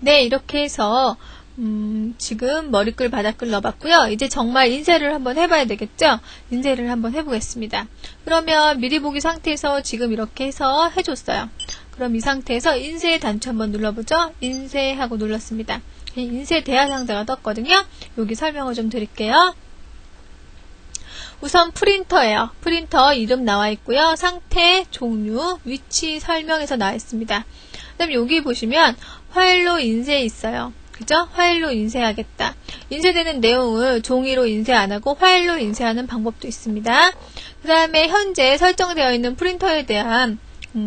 네, 이렇게 해서 지금 머리글 바닥글 넣어봤고요. 이제 정말 인쇄를 한번 해봐야 되겠죠? 인쇄를 한번 해보겠습니다. 그러면 미리 보기 상태에서 지금 이렇게 해서 해줬어요. 그럼 이 상태에서 인쇄 단추 한번 눌러보죠. 인쇄하고 눌렀습니다. 인쇄 대화 상자가 떴거든요. 여기 설명을 좀 드릴게요. 우선 프린터예요. 프린터 이름 나와 있고요. 상태, 종류, 위치 설명에서 나와 있습니다. 그 다음 여기 보시면 파일로 인쇄 있어요. 그죠? 파일로 인쇄하겠다. 인쇄되는 내용을 종이로 인쇄 안하고 파일로 인쇄하는 방법도 있습니다. 그 다음에 현재 설정되어 있는 프린터에 대한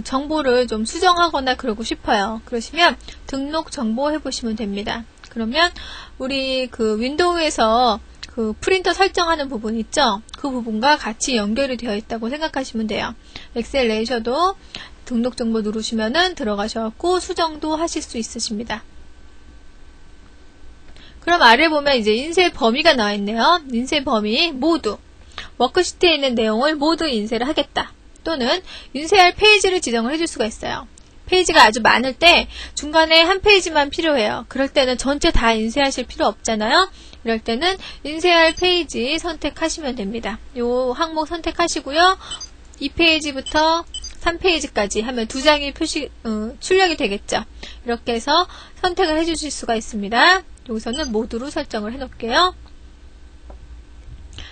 정보를 좀 수정하거나 그러고 싶어요. 그러시면 등록 정보 해보시면 됩니다. 그러면 우리 그 윈도우에서 그 프린터 설정하는 부분 있죠? 그 부분과 같이 연결이 되어 있다고 생각하시면 돼요. 엑셀 내셔도 등록 정보 누르시면은 들어가셔갖고 수정도 하실 수 있으십니다. 그럼 아래 보면 이제 인쇄 범위가 나와 있네요. 인쇄 범위 모두 워크시트에 있는 내용을 모두 인쇄를 하겠다. 또는 인쇄할 페이지를 지정을 해줄 수가 있어요. 페이지가 아주 많을 때 중간에 한 페이지만 필요해요. 그럴 때는 전체 다 인쇄하실 필요 없잖아요. 이럴 때는 인쇄할 페이지 선택하시면 됩니다. 요 항목 선택하시고요. 2페이지부터 3페이지까지 하면 2장이 출력이 되겠죠. 이렇게 해서 선택을 해주실 수가 있습니다. 여기서는 모두로 설정을 해놓을게요.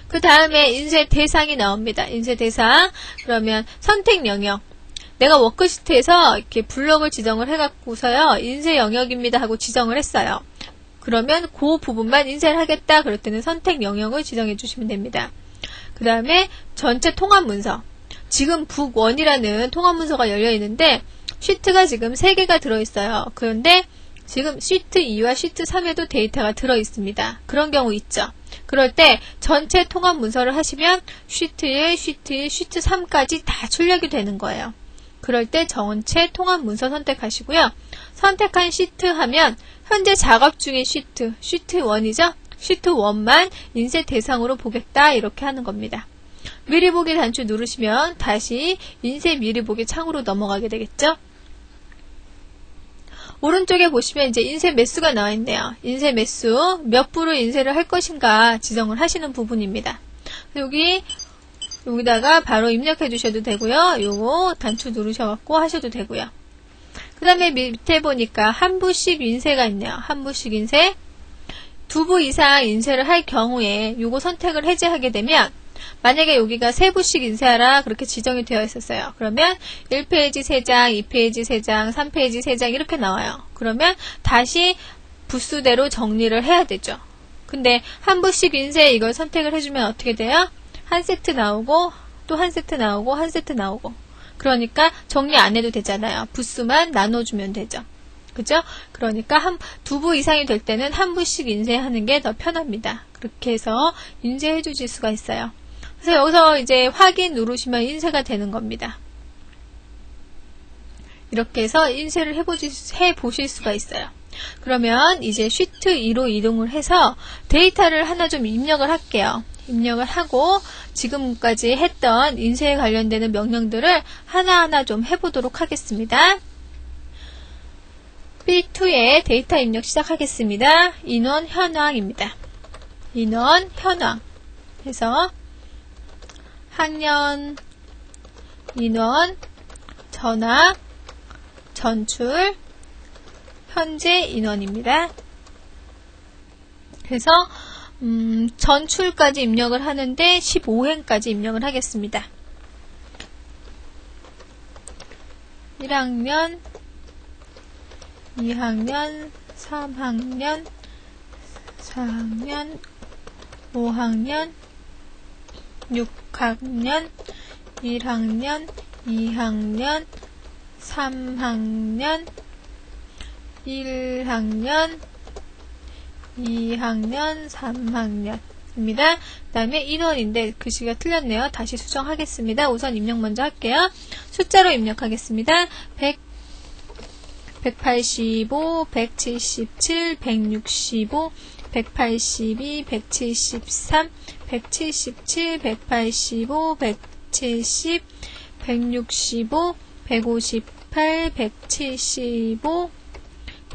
그 다음에 인쇄 대상이 나옵니다. 인쇄 대상. 그러면 선택 영역. 내가 워크시트에서 이렇게 블럭을 지정을 해갖고서요. 인쇄 영역입니다 하고 지정을 했어요. 그러면 그 부분만 인쇄를 하겠다. 그럴 때는 선택 영역을 지정해 주시면 됩니다. 그 다음에 전체 통합 문서. 지금 북1이라는 통합 문서가 열려 있는데 시트가 지금 3개가 들어있어요. 그런데 지금 시트 2와 시트 3에도 데이터가 들어있습니다. 그런 경우 있죠. 그럴 때 전체 통합 문서를 하시면 시트 1, 시트 2, 시트 3까지 다 출력이 되는 거예요. 그럴 때 전체 통합 문서 선택하시고요. 선택한 시트 하면 현재 작업 중인 시트 1이죠. 시트 1만 인쇄 대상으로 보겠다 이렇게 하는 겁니다. 미리 보기 단추 누르시면 다시 인쇄 미리 보기 창으로 넘어가게 되겠죠. 오른쪽에 보시면 이제 인쇄 매수가 나와 있네요. 인쇄 매수 몇 부로 인쇄를 할 것인가 지정을 하시는 부분입니다. 여기다가 바로 입력해 주셔도 되고요. 요거 단추 누르셔갖고 하셔도 되고요. 그 다음에 밑에 보니까 한 부씩 인쇄가 있네요. 한 부씩 인쇄. 2부 이상 인쇄를 할 경우에 요거 선택을 해제하게 되면 만약에 여기가 3부씩 인쇄하라 그렇게 지정이 되어 있었어요. 그러면 1페이지 3장, 2페이지 3장, 3페이지 3장 이렇게 나와요. 그러면 다시 부수대로 정리를 해야 되죠. 근데 한 부씩 인쇄 이걸 선택을 해주면 어떻게 돼요? 한 세트 나오고 또 한 세트 나오고 한 세트 나오고 그러니까 정리 안 해도 되잖아요. 부수만 나눠주면 되죠. 그죠? 그러니까 2부 이상이 될 때는 한 부씩 인쇄하는 게 더 편합니다. 그렇게 해서 인쇄해 주실 수가 있어요. 그래서 여기서 이제 확인 누르시면 인쇄가 되는 겁니다. 이렇게 해서 인쇄를 해보실 수가 있어요. 그러면 이제 시트 2로 이동을 해서 데이터를 하나 좀 입력을 할게요. 입력을 하고 지금까지 했던 인쇄에 관련되는 명령들을 하나하나 좀 해보도록 하겠습니다. B2에 데이터 입력 시작하겠습니다. 인원 현황입니다. 인원 현황 해서 학년 인원 전화 전출 현재 인원입니다. 그래서 전출까지 입력을 하는데 15회까지 입력을 하겠습니다. 1학년 2학년 3학년 4학년 5학년 6학년 1학년 2학년 3학년 1학년 2학년 3학년입니다. 그 다음에 인원인데 글씨가 틀렸네요. 다시 수정하겠습니다. 우선 입력 먼저 할게요. 숫자로 입력하겠습니다. 185, 177, 165, 182, 173, 177, 185, 170, 165, 158, 175,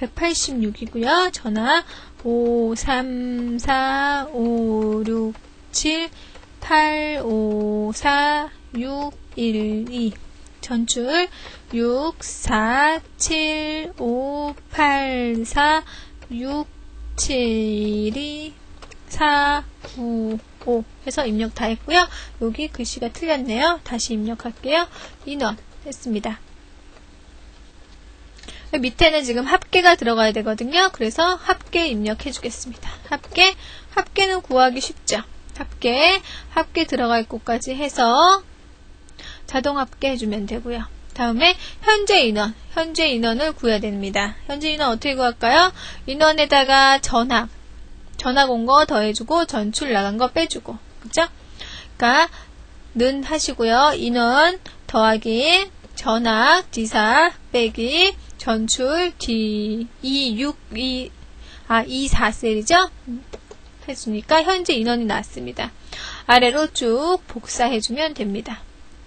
186이고요. 전화 5345678546112 전출 64758467245 해서 입력 다 했고요. 여기 글씨가 틀렸네요. 다시 입력할게요. 인원 했습니다. 밑에는 지금 합계가 들어가야 되거든요. 그래서 합계 입력해 주겠습니다. 합계는 구하기 쉽죠. 합계 들어갈 곳까지 해서 자동 합계 해주면 되고요. 다음에 현재 인원을 구해야 됩니다. 현재 인원 어떻게 구할까요? 인원에다가 전학 온 거 더해주고 전출 나간 거 빼주고, 그죠? 그러니까 는 하시고요. 인원 더하기 전학 D4 빼기 전출 D2 4셀이죠? 해주니까 현재 인원이 나왔습니다. 아래로 쭉 복사해주면 됩니다.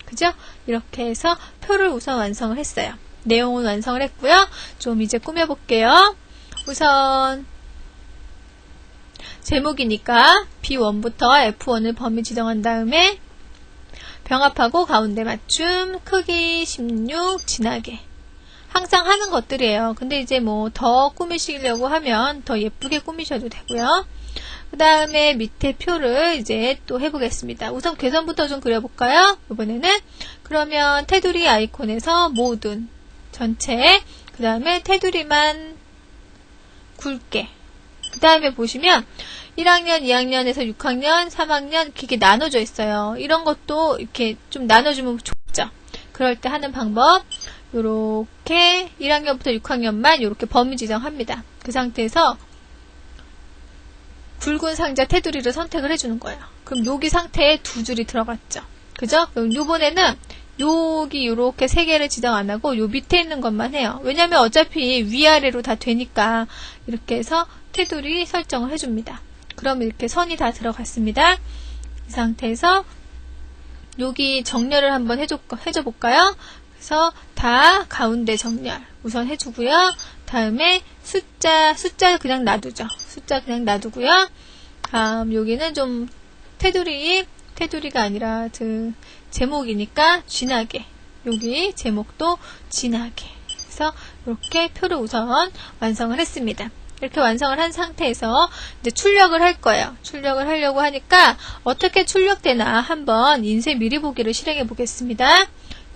그죠? 이렇게 해서 표를 우선 완성을 했어요. 내용은 완성을 했고요. 좀 이제 꾸며볼게요. 우선 제목이니까 B1부터 F1을 범위 지정한 다음에 병합하고 가운데 맞춤, 크기 16, 진하게. 항상 하는 것들이에요. 근데 이제 뭐 더 꾸미시려고 하면 더 예쁘게 꾸미셔도 되고요. 그 다음에 밑에 표를 이제 또 해보겠습니다. 우선 괴선부터 좀 그려볼까요? 이번에는 그러면 테두리 아이콘에서 모든 전체, 그 다음에 테두리만 굵게. 그 다음에 보시면 1학년, 2학년에서 6학년, 3학년 이렇게 나눠져 있어요. 이런 것도 이렇게 좀 나눠주면 좋죠. 그럴 때 하는 방법, 요렇게 1학년부터 6학년만 요렇게 범위 지정합니다. 그 상태에서 굵은 상자 테두리를 선택을 해주는 거예요. 그럼 여기 상태에 두 줄이 들어갔죠. 그죠? 그럼 요번에는 여기 요렇게 세 개를 지정 안 하고 요 밑에 있는 것만 해요. 왜냐면 어차피 위아래로 다 되니까 이렇게 해서 테두리 설정을 해줍니다. 그럼 이렇게 선이 다 들어갔습니다. 이 상태에서 여기 정렬을 한번 해줘 볼까요? 그래서 다 가운데 정렬 우선 해주고요. 다음에 숫자 그냥 놔두죠. 숫자 그냥 놔두고요. 여기는 좀 테두리가 아니라 제목이니까 진하게, 여기 제목도 진하게 해서 이렇게 표를 우선 완성을 했습니다. 이렇게 완성을 한 상태에서 이제 출력을 할 거예요. 출력을 하려고 하니까 어떻게 출력되나 한번 인쇄 미리 보기를 실행해 보겠습니다.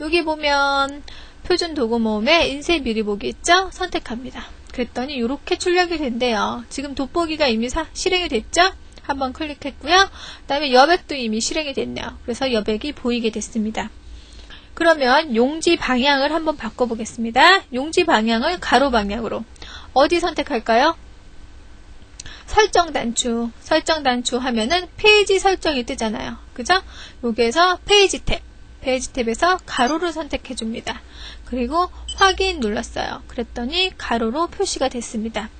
여기 보면 표준 도구 모음에 인쇄 미리 보기 있죠? 선택합니다. 그랬더니 이렇게 출력이 된대요. 지금 돋보기가 이미 실행이 됐죠? 한번 클릭했고요. 그 다음에 여백도 이미 실행이 됐네요. 그래서 여백이 보이게 됐습니다. 그러면 용지 방향을 한번 바꿔보겠습니다. 용지 방향을 가로 방향으로. 어디 선택할까요? 설정 단추 하면은 페이지 설정이 뜨잖아요. 그죠? 여기에서 페이지 탭에서 가로를 선택해 줍니다. 그리고 확인 눌렀어요. 그랬더니 가로로 표시가 됐습니다.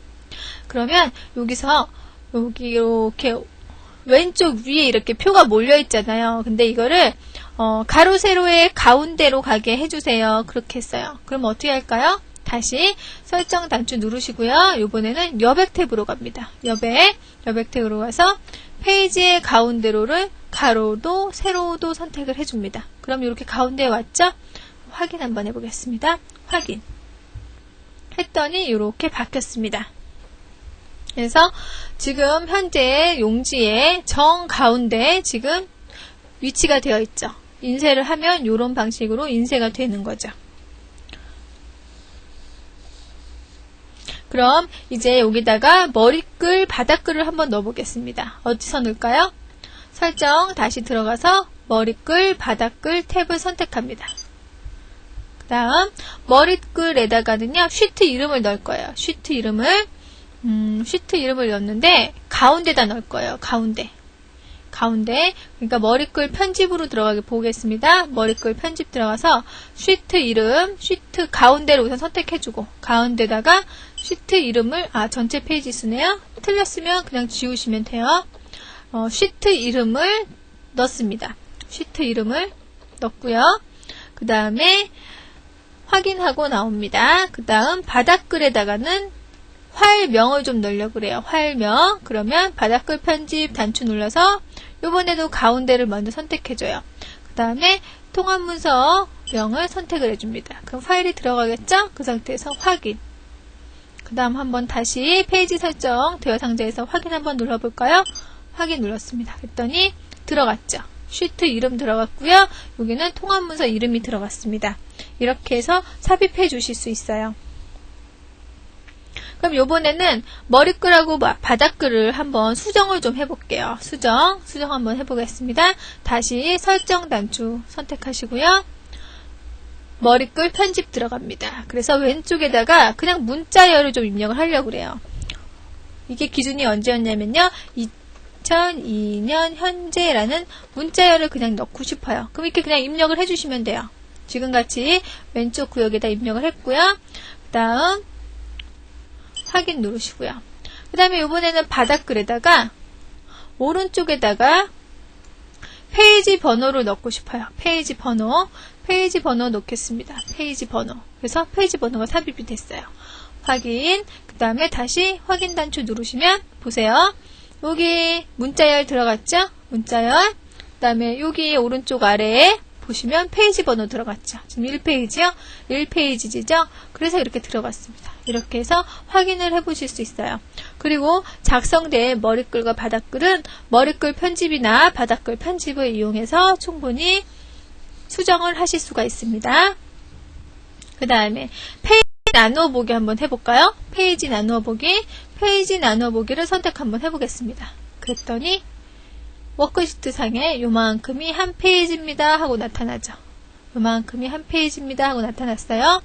그러면 여기서 여기 이렇게 왼쪽 위에 이렇게 표가 몰려 있잖아요. 근데 이거를 가로 세로의 가운데로 가게 해주세요. 그렇게 했어요. 그럼 어떻게 할까요? 다시 설정 단추 누르시고요. 이번에는 여백 탭으로 갑니다. 여백 탭으로 가서 페이지의 가운데로를 가로도 세로도 선택을 해줍니다. 그럼 이렇게 가운데에 왔죠? 확인 한번 해보겠습니다. 확인 했더니 이렇게 바뀌었습니다. 그래서 지금 현재 용지의 정가운데 지금 위치가 되어 있죠. 인쇄를 하면 이런 방식으로 인쇄가 되는 거죠. 그럼 이제 여기다가 머리글, 바닥글을 한번 넣어보겠습니다. 어디서 넣을까요? 설정 다시 들어가서 머리글, 바닥글 탭을 선택합니다. 그 다음 머리글에다가는요 쉬트 이름을 넣을 거예요. 쉬트 이름을 넣었는데 가운데다 넣을 거예요. 가운데 그러니까 머리글 편집으로 들어가게 보겠습니다. 머리글 편집 들어가서 쉬트 이름, 쉬트 가운데로 우선 선택해주고 가운데다가 쉬트 이름을 전체 페이지 수네요. 틀렸으면 그냥 지우시면 돼요. 쉬트 이름을 넣습니다. 쉬트 이름을 넣고요. 그 다음에 확인하고 나옵니다. 그 다음 바닥글에다가는 파일명을 좀 넣으려고 그래요. 파일명. 그러면 바닥글 편집 단추 눌러서 이번에도 가운데를 먼저 선택해줘요. 그 다음에 통합문서명을 선택을 해줍니다. 그럼 파일이 들어가겠죠? 그 상태에서 확인. 그 다음 한번 다시 페이지 설정 대여 상자에서 확인 한번 눌러볼까요? 확인 눌렀습니다. 그랬더니 들어갔죠. 시트 이름 들어갔고요. 여기는 통합문서 이름이 들어갔습니다. 이렇게 해서 삽입해 주실 수 있어요. 그럼 요번에는 머리글하고 바닥글을 한번 수정을 좀 해볼게요. 수정 한번 해보겠습니다. 다시 설정 단추 선택하시고요. 머리글 편집 들어갑니다. 그래서 왼쪽에다가 그냥 문자열을 좀 입력을 하려고 그래요. 이게 기준이 언제였냐면요. 2002년 현재라는 문자열을 그냥 넣고 싶어요. 그럼 이렇게 그냥 입력을 해주시면 돼요. 지금같이 왼쪽 구역에다 입력을 했고요. 그 다음 확인 누르시고요. 그 다음에 이번에는 바닥글에다가 오른쪽에다가 페이지 번호를 넣고 싶어요. 페이지 번호 넣겠습니다. 페이지 번호. 그래서 페이지 번호가 삽입이 됐어요. 확인. 그 다음에 다시 확인 단추 누르시면 보세요. 여기 문자열 들어갔죠? 문자열. 그 다음에 여기 오른쪽 아래에 보시면 페이지 번호 들어갔죠. 지금 1페이지요? 1페이지죠? 그래서 이렇게 들어갔습니다. 이렇게 해서 확인을 해보실 수 있어요. 그리고 작성된 머리글과 바닥글은 머리글 편집이나 바닥글 편집을 이용해서 충분히 수정을 하실 수가 있습니다. 그 다음에 페이지 나누어 보기 한번 해볼까요? 페이지 나누어 보기를 선택 한번 해보겠습니다. 그랬더니 워크시트 상에 요만큼이 한 페이지입니다 하고 나타나죠. 요만큼이 한 페이지입니다 하고 나타났어요.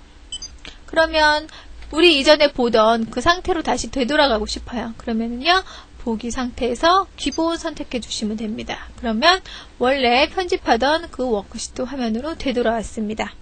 그러면 우리 이전에 보던 그 상태로 다시 되돌아가고 싶어요. 그러면은요, 보기 상태에서 기본 선택해 주시면 됩니다. 그러면 원래 편집하던 그 워크시트 화면으로 되돌아왔습니다.